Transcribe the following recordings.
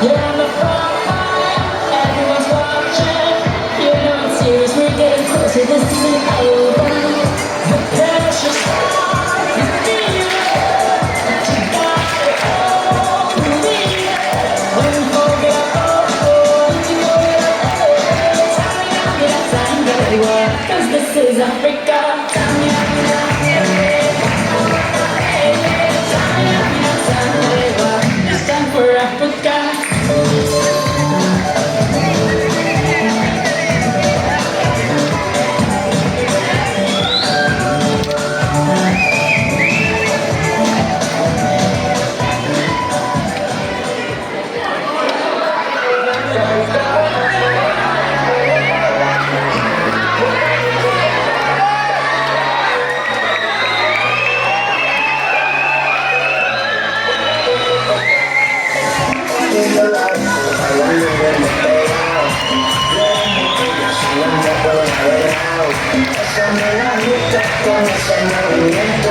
You're on the front line, everyone's watching. You know it's serious, we're getting closer, this isn't over. The pressure's on, you feel it, but you got it all, believe it. When you forget, you go it. Tell me how you stand, cause this is Africa. Tell me how you stand, it's time for Africa. Esa me la gusta con ese movimiento.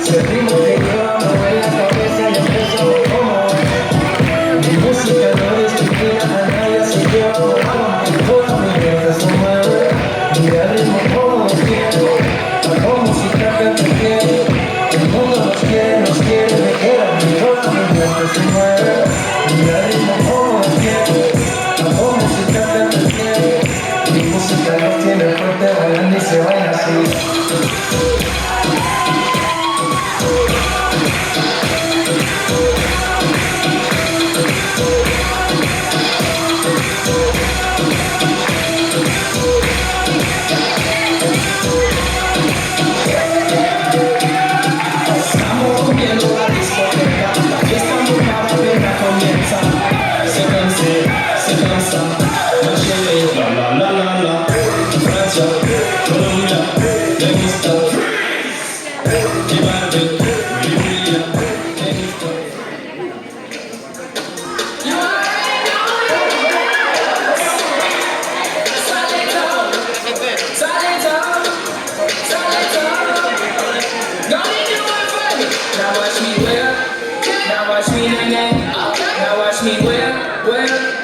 Si el ritmo te lleva a mover la cabeza y empieza a mover. Mi música no discrimina a nadie, así que vamos, toda mi vida se mueve. Mira el ritmo como nos quiere, la música que te quiere. El mundo nos quiere, me queda, toda mi vida se mueve. Mira el ritmo como nos quiere, la música que te quiere. Mi música nos tiene fuerte, bailando y se baila así.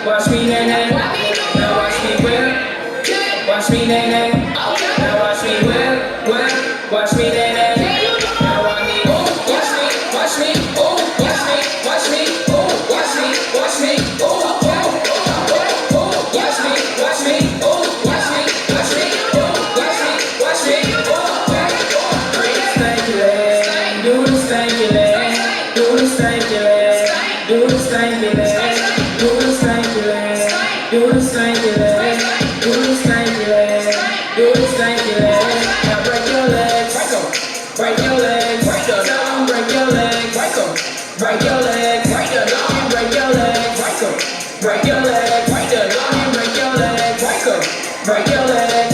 Watch me, nay, nay. Now watch me whip. Watch me, nay, nay. Now watch me whip. Watch me, nay, nay. Now watch me, oh, watch me, watch me, oh, watch me, watch me, oh, watch me, watch me, oh, oh, watch me, watch me, oh, watch me, watch me, oh, watch me, watch me, oh, do the stanky leg, do the stanky leg, do the stanky leg. Do the stanky leg, do the stanky leg, do the stanky leg, do the stanky leg. Now break your legs, break your legs, tell them break your legs, break your legs, break your legs, break your legs, break your legs, break your legs.